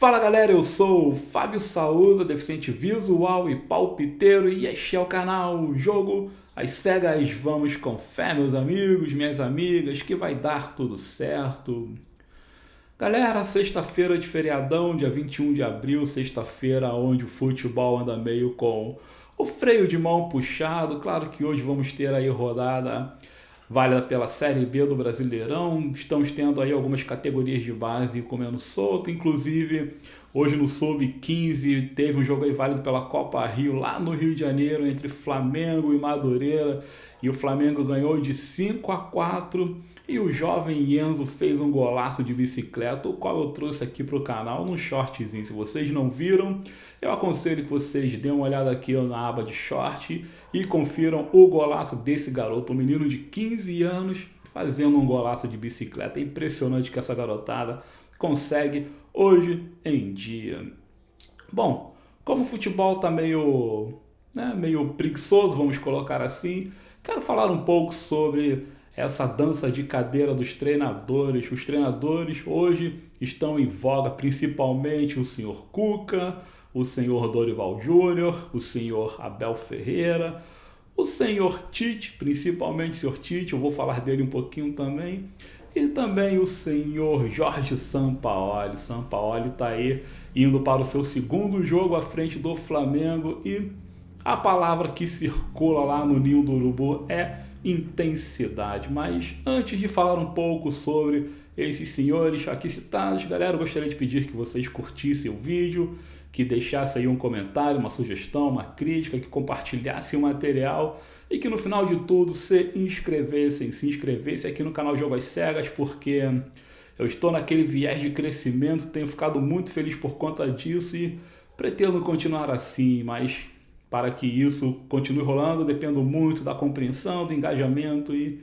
Fala galera, eu sou o Fábio Souza, deficiente visual e palpiteiro, e este é o canal Jogo às Cegas. Vamos com fé, meus amigos, minhas amigas, que vai dar tudo certo. Galera, sexta-feira de feriadão, dia 21 de abril, sexta-feira onde o futebol anda meio com o freio de mão puxado. Claro que hoje vamos ter aí rodada válida pela Série B do Brasileirão. Estamos tendo aí algumas categorias de base comendo solto, inclusive hoje no Sub-15 teve um jogo aí válido pela Copa Rio, lá no Rio de Janeiro, entre Flamengo e Madureira, e o Flamengo ganhou de 5-4, e o jovem Enzo fez um golaço de bicicleta, o qual eu trouxe aqui para o canal num shortzinho. Se vocês não viram, eu aconselho que vocês deem uma olhada aqui na aba de short e confiram o golaço desse garoto, um menino de 15 anos fazendo um golaço de bicicleta. É impressionante que essa garotada consegue hoje em dia. Bom, como o futebol tá meio preguiçoso, vamos colocar assim, quero falar um pouco sobre essa dança de cadeira dos treinadores. Os treinadores hoje estão em voga, principalmente o senhor Cuca, o senhor Dorival Júnior, o senhor Abel Ferreira, o senhor Tite, principalmente o senhor Tite, eu vou falar dele um pouquinho também, e também o senhor Jorge Sampaoli. Sampaoli está aí indo para o seu segundo jogo à frente do Flamengo, e a palavra que circula lá no Ninho do Urubu é intensidade. Mas antes de falar um pouco sobre esses senhores aqui citados, galera, eu gostaria de pedir que vocês curtissem o vídeo, que deixassem aí um comentário, uma sugestão, uma crítica, que compartilhassem o material e que no final de tudo se inscrevessem aqui no canal Jogo às Cegas, porque eu estou naquele viés de crescimento, tenho ficado muito feliz por conta disso e pretendo continuar assim, mas para que isso continue rolando, dependo muito da compreensão, do engajamento e,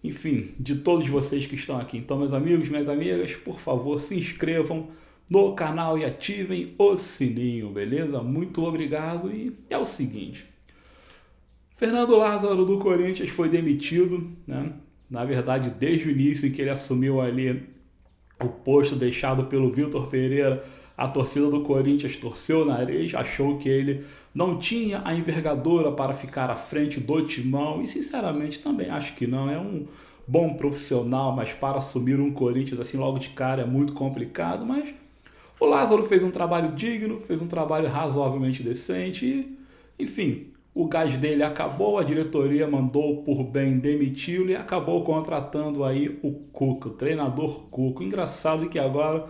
enfim, de todos vocês que estão aqui. Então, meus amigos, minhas amigas, por favor, se inscrevam no canal e ativem o sininho, beleza? Muito obrigado. E é o seguinte, Fernando Lázaro do Corinthians foi demitido, né? Na verdade, desde o início em que ele assumiu ali o posto deixado pelo Vitor Pereira, a torcida do Corinthians torceu o nariz, achou que ele não tinha a envergadura para ficar à frente do timão, e sinceramente também acho que não. É um bom profissional, mas para assumir um Corinthians assim logo de cara é muito complicado. Mas o Lázaro fez um trabalho digno, fez um trabalho razoavelmente decente e, enfim, o gás dele acabou, a diretoria mandou por bem demiti-lo e acabou contratando aí o Cuca, o treinador Cuca. Engraçado que agora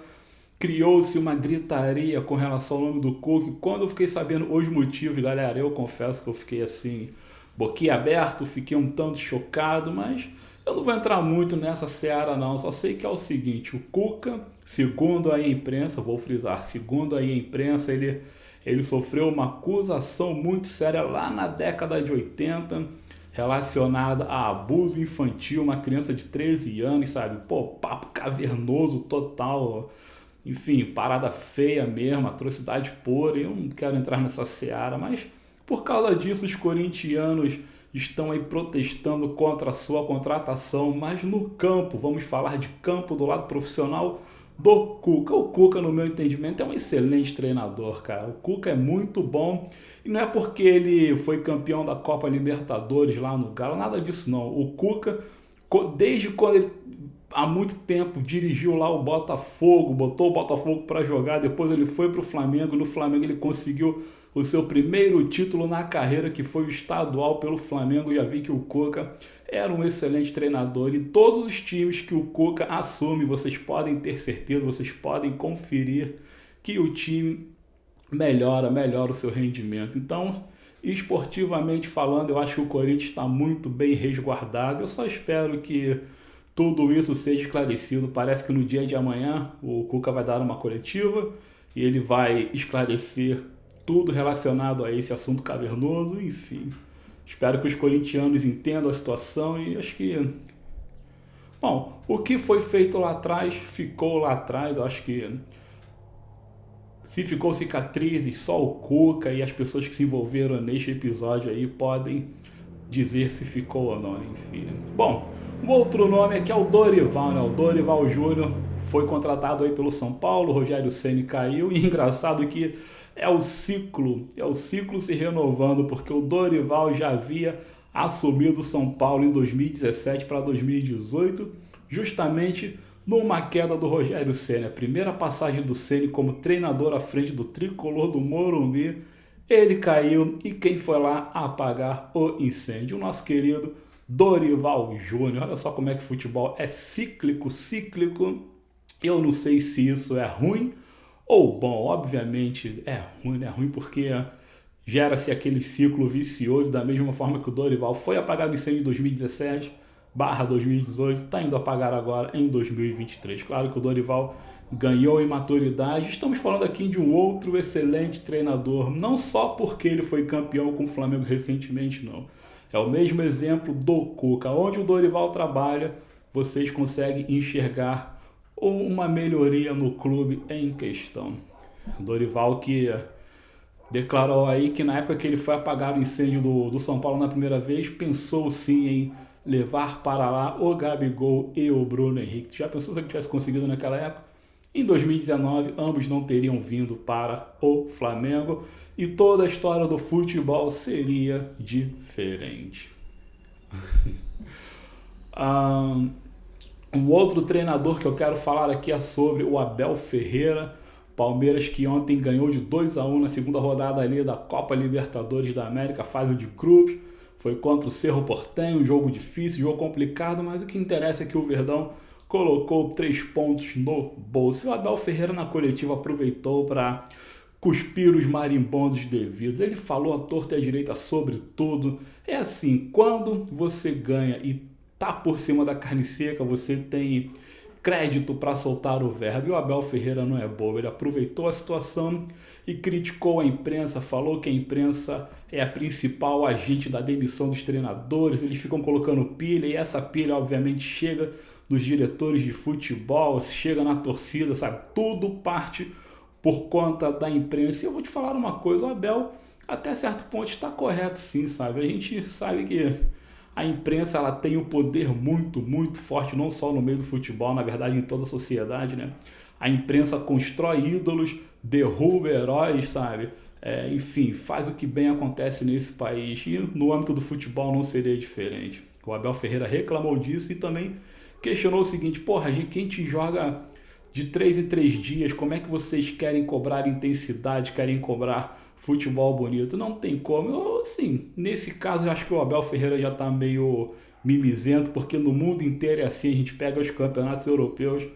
criou-se uma gritaria com relação ao nome do Cuca, e quando eu fiquei sabendo os motivos, galera, eu confesso que eu fiquei assim, boquiaberto, fiquei um tanto chocado, mas eu não vou entrar muito nessa seara não, só sei que é o seguinte, o Cuca, segundo a imprensa, vou frisar, segundo a imprensa, ele sofreu uma acusação muito séria lá na década de 80, relacionada a abuso infantil, uma criança de 13 anos, sabe? Pô, papo cavernoso total, enfim, parada feia mesmo, atrocidade pura. Eu não quero entrar nessa seara, mas por causa disso os corintianos estão aí protestando contra a sua contratação, mas no campo, vamos falar de campo do lado profissional do Cuca. O Cuca, no meu entendimento, é um excelente treinador, cara. O Cuca é muito bom e não é porque ele foi campeão da Copa Libertadores lá no Galo, nada disso não. O Cuca, desde quando ele há muito tempo dirigiu lá o Botafogo, botou o Botafogo para jogar, depois ele foi para o Flamengo, no Flamengo ele conseguiu o seu primeiro título na carreira, que foi o estadual pelo Flamengo. Já vi que o Cuca era um excelente treinador e todos os times que o Cuca assume, vocês podem ter certeza, vocês podem conferir que o time melhora o seu rendimento. Então, esportivamente falando, eu acho que o Corinthians está muito bem resguardado. Eu só espero que tudo isso seja esclarecido. Parece que no dia de amanhã o Cuca vai dar uma coletiva e ele vai esclarecer tudo relacionado a esse assunto cavernoso, enfim. Espero que os corintianos entendam a situação e acho que... Bom, o que foi feito lá atrás, ficou lá atrás. Eu acho que se ficou cicatrizes, só o Cuca e as pessoas que se envolveram neste episódio aí podem dizer se ficou ou não, enfim. Bom, O outro nome aqui é o Dorival, né? O Dorival Júnior foi contratado aí pelo São Paulo, o Rogério Ceni caiu, e engraçado que é o ciclo se renovando, porque o Dorival já havia assumido o São Paulo em 2017 para 2018, justamente numa queda do Rogério Ceni. A primeira passagem do Ceni como treinador à frente do tricolor do Morumbi, ele caiu e quem foi lá apagar o incêndio? O nosso querido Dorival Júnior. Olha só como é que o futebol é cíclico. Eu não sei se isso é ruim ou bom. Obviamente é ruim porque gera-se aquele ciclo vicioso, da mesma forma que o Dorival foi apagado em incêndio em 2017 2018, está indo apagar agora em 2023. Claro que o Dorival ganhou em maturidade. Estamos falando aqui de um outro excelente treinador, não só porque ele foi campeão com o Flamengo recentemente, não. É o mesmo exemplo do Cuca. Onde o Dorival trabalha, vocês conseguem enxergar uma melhoria no clube em questão. Dorival que declarou aí que na época que ele foi apagar o incêndio do São Paulo na primeira vez, pensou sim em levar para lá o Gabigol e o Bruno Henrique. Já pensou se ele tivesse conseguido naquela época? Em 2019, ambos não teriam vindo para o Flamengo e toda a história do futebol seria diferente. Um outro treinador que eu quero falar aqui é sobre o Abel Ferreira. Palmeiras que ontem ganhou de 2-1 na segunda rodada ali da Copa Libertadores da América, fase de grupos. Foi contra o Cerro Porteño, um jogo difícil, jogo complicado, mas o que interessa é que o Verdão colocou 3 pontos no bolso. E o Abel Ferreira na coletiva aproveitou para cuspir os marimbondos devidos. Ele falou à torta e à direita sobre tudo. É assim, quando você ganha e tá por cima da carne seca, você tem crédito para soltar o verbo. E o Abel Ferreira não é bobo, ele aproveitou a situação e criticou a imprensa, falou que a imprensa é a principal agente da demissão dos treinadores, eles ficam colocando pilha e essa pilha obviamente chega nos diretores de futebol, chega na torcida, sabe? Tudo parte por conta da imprensa. E eu vou te falar uma coisa, o Abel até certo ponto está correto sim, sabe? A gente sabe que a imprensa ela tem um poder muito, muito forte, não só no meio do futebol, na verdade em toda a sociedade, né? A imprensa constrói ídolos, derruba heróis, sabe? Enfim, faz o que bem acontece nesse país. E no âmbito do futebol não seria diferente. O Abel Ferreira reclamou disso e também questionou o seguinte: porra, gente, quem te joga de 3 em 3 dias, como é que vocês querem cobrar intensidade, querem cobrar futebol bonito? Não tem como. Assim, nesse caso eu acho que o Abel Ferreira já tá meio mimizento, porque no mundo inteiro é assim, a gente pega os campeonatos europeus,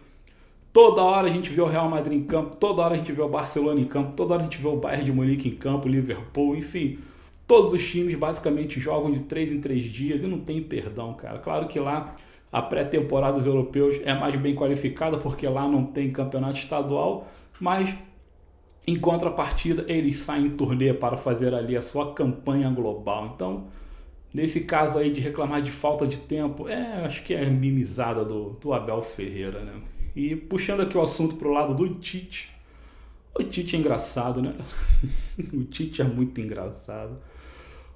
toda hora a gente vê o Real Madrid em campo, toda hora a gente vê o Barcelona em campo, toda hora a gente vê o Bayern de Munique em campo, Liverpool, enfim. Todos os times basicamente jogam de 3 em 3 dias e não tem perdão, cara. Claro que lá a pré-temporada dos europeus é mais bem qualificada, porque lá não tem campeonato estadual, mas em contrapartida eles saem em turnê para fazer ali a sua campanha global. Então, nesse caso aí de reclamar de falta de tempo, acho que é mimizada do Abel Ferreira, né? E puxando aqui o assunto pro lado do Tite, o Tite é engraçado, né? O Tite é muito engraçado.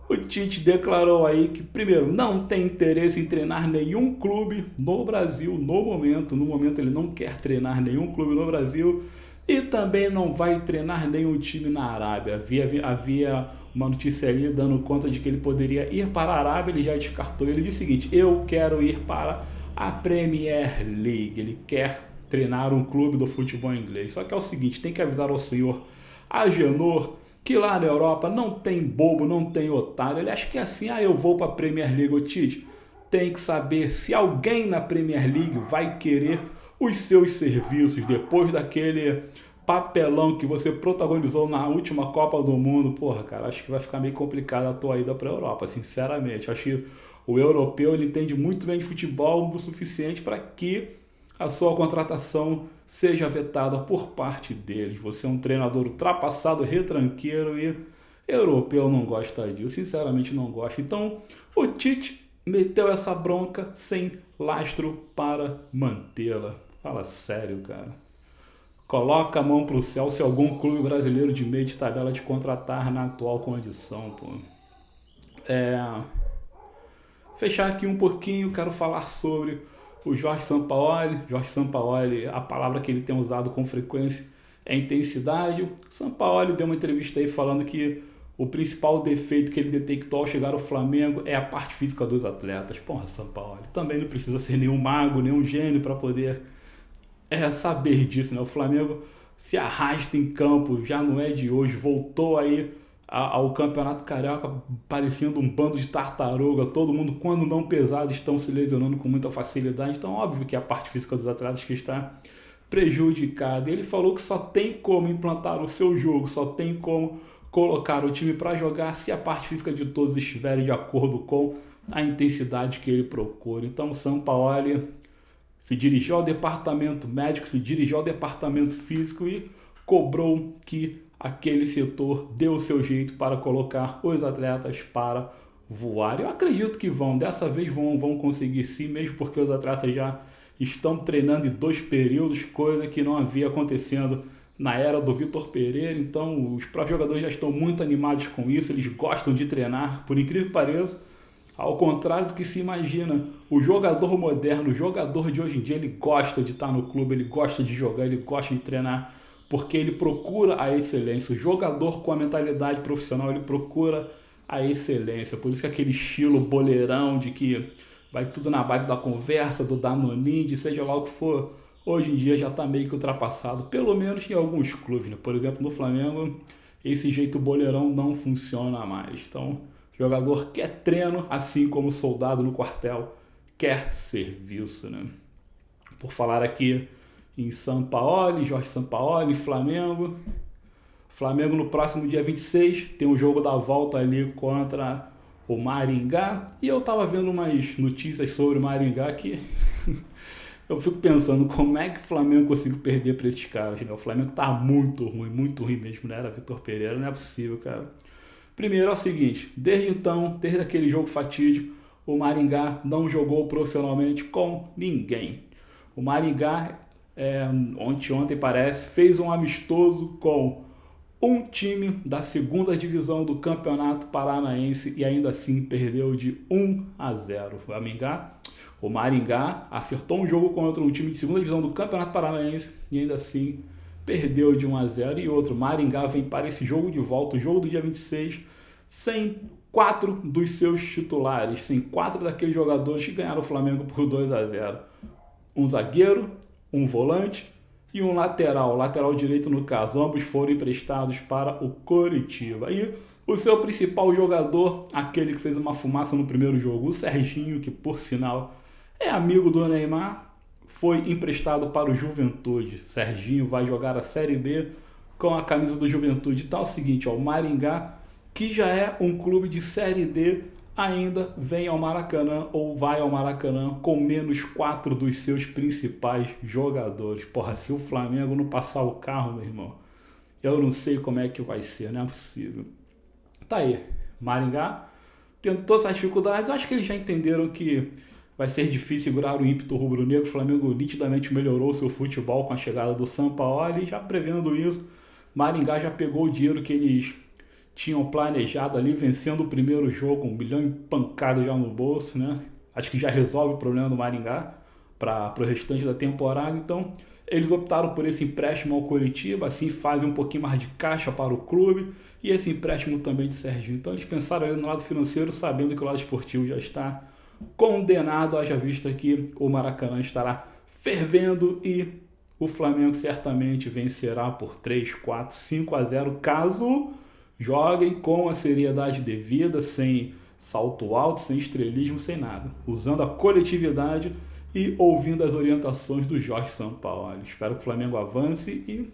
O Tite declarou aí que, primeiro, não tem interesse em treinar nenhum clube no Brasil no momento. No momento ele não quer treinar nenhum clube no Brasil e também não vai treinar nenhum time na Arábia. Havia uma notícia ali dando conta de que ele poderia ir para a Arábia, ele já descartou. Ele disse o seguinte: eu quero ir para a Premier League. Ele quer treinar um clube do futebol inglês. Só que é o seguinte, tem que avisar ao senhor Agenor que lá na Europa não tem bobo, não tem otário. Ele acha que é assim, eu vou para a Premier League. O Tite tem que saber se alguém na Premier League vai querer os seus serviços depois daquele papelão que você protagonizou na última Copa do Mundo. Porra, cara, acho que vai ficar meio complicado a tua ida para a Europa, sinceramente. Acho que o europeu ele entende muito bem de futebol o suficiente para que a sua contratação seja vetada por parte deles. Você é um treinador ultrapassado, retranqueiro e europeu não gosta disso, sinceramente não gosta. Então o Tite meteu essa bronca sem lastro para mantê-la. Fala sério, cara. Coloca a mão pro céu se algum clube brasileiro de meio de tabela te contratar na atual condição, pô. fechar aqui um pouquinho, quero falar sobre o Jorge Sampaoli. Jorge Sampaoli, a palavra que ele tem usado com frequência é intensidade. O Sampaoli deu uma entrevista aí falando que o principal defeito que ele detectou ao chegar ao Flamengo é a parte física dos atletas. Porra, Sampaoli, também não precisa ser nenhum mago, nenhum gênio para poder saber disso, né? O Flamengo se arrasta em campo, já não é de hoje, voltou aí ao Campeonato Carioca parecendo um bando de tartaruga, todo mundo, quando não pesado, estão se lesionando com muita facilidade. Então, óbvio que a parte física dos atletas que está prejudicada. Ele falou que só tem como implantar o seu jogo, só tem como colocar o time para jogar se a parte física de todos estiverem de acordo com a intensidade que ele procura. Então, o Sampaoli se dirigiu ao departamento médico, se dirigiu ao departamento físico e cobrou que aquele setor deu o seu jeito para colocar os atletas para voar. Eu acredito que dessa vez vão conseguir sim, mesmo porque os atletas já estão treinando em 2 períodos, coisa que não havia acontecendo na era do Vitor Pereira. Então os próprios jogadores já estão muito animados com isso, eles gostam de treinar, por incrível que pareça. Ao contrário do que se imagina, o jogador moderno, o jogador de hoje em dia, ele gosta de estar no clube, ele gosta de jogar, ele gosta de treinar, porque ele procura a excelência. O jogador com a mentalidade profissional, ele procura a excelência. Por isso que aquele estilo boleirão de que vai tudo na base da conversa, do Danoninho, seja lá o que for, hoje em dia já está meio que ultrapassado, pelo menos em alguns clubes, né? Por exemplo, no Flamengo, esse jeito boleirão não funciona mais. Então, o jogador quer treino, assim como o soldado no quartel quer serviço, né? Por falar aqui em Sampaoli, Jorge Sampaoli, Flamengo. Flamengo no próximo dia 26 tem um jogo da volta ali contra o Maringá. E eu tava vendo umas notícias sobre o Maringá que eu fico pensando como é que o Flamengo conseguiu perder para esses caras, né? O Flamengo tá muito ruim mesmo, né? Era Vitor Pereira, não é possível, cara. Primeiro é o seguinte, desde aquele jogo fatídico, o Maringá não jogou profissionalmente com ninguém. O Maringá, ontem parece, fez um amistoso com um time da 2ª divisão do Campeonato Paranaense e ainda assim perdeu de 1-0. O Maringá acertou um jogo contra um time de 2ª divisão do Campeonato Paranaense e ainda assim perdeu de 1-0. E outro, Maringá vem para esse jogo de volta, o jogo do dia 26, sem 4 dos seus titulares, sem 4 daqueles jogadores que ganharam o Flamengo por 2-0. Um zagueiro, um volante e um lateral direito no caso. Ambos foram emprestados para o Coritiba. E o seu principal jogador, aquele que fez uma fumaça no primeiro jogo, o Serginho, que por sinal é amigo do Neymar, foi emprestado para o Juventude. Serginho vai jogar a Série B com a camisa do Juventude. Então é o seguinte, o Maringá, que já é um clube de Série D, ainda vem ao Maracanã ou vai ao Maracanã com menos 4 dos seus principais jogadores. Porra, se o Flamengo não passar o carro, meu irmão, eu não sei como é que vai ser, não é possível. Tá aí, Maringá, tendo todas as dificuldades, acho que eles já entenderam que vai ser difícil segurar o ímpeto rubro-negro. O Flamengo nitidamente melhorou seu futebol com a chegada do Sampaoli, e já prevendo isso, Maringá já pegou o dinheiro que eles tinham planejado ali, vencendo o primeiro jogo, 1 milhão em pancada já no bolso, né? Acho que já resolve o problema do Maringá para o restante da temporada. Então, eles optaram por esse empréstimo ao Coritiba, assim fazem um pouquinho mais de caixa para o clube, e esse empréstimo também de Serginho. Então, eles pensaram ali no lado financeiro, sabendo que o lado esportivo já está condenado, haja vista que o Maracanã estará fervendo e o Flamengo certamente vencerá por 3, 4, 5-0, caso joguem com a seriedade devida, sem salto alto, sem estrelismo, sem nada, usando a coletividade e ouvindo as orientações do Jorge Sampaoli. Espero que o Flamengo avance e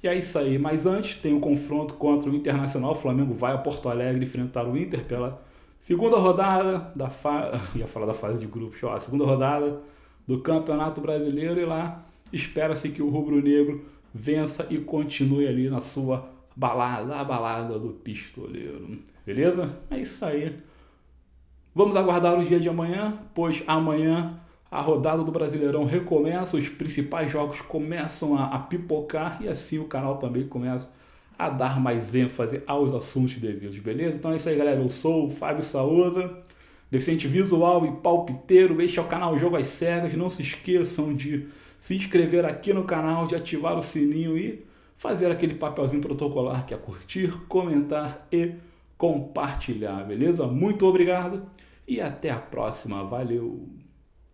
é isso aí. Mas antes tem o confronto contra o Internacional. O Flamengo vai a Porto Alegre enfrentar o Inter pela segunda rodada ia falar da fase de grupos, a segunda rodada do Campeonato Brasileiro, e lá espera-se que o rubro-negro vença e continue ali na sua balada, a balada do pistoleiro. Beleza? É isso aí. Vamos aguardar o dia de amanhã, pois amanhã a rodada do Brasileirão recomeça, os principais jogos começam a pipocar e assim o canal também começa a dar mais ênfase aos assuntos devidos, beleza? Então é isso aí, galera. Eu sou o Fábio Souza. deficiente visual e palpiteiro, este é o canal Jogo às Cegas. Não se esqueçam de se inscrever aqui no canal, de ativar o sininho e fazer aquele papelzinho protocolar que é curtir, comentar e compartilhar, beleza? Muito obrigado e até a próxima, valeu!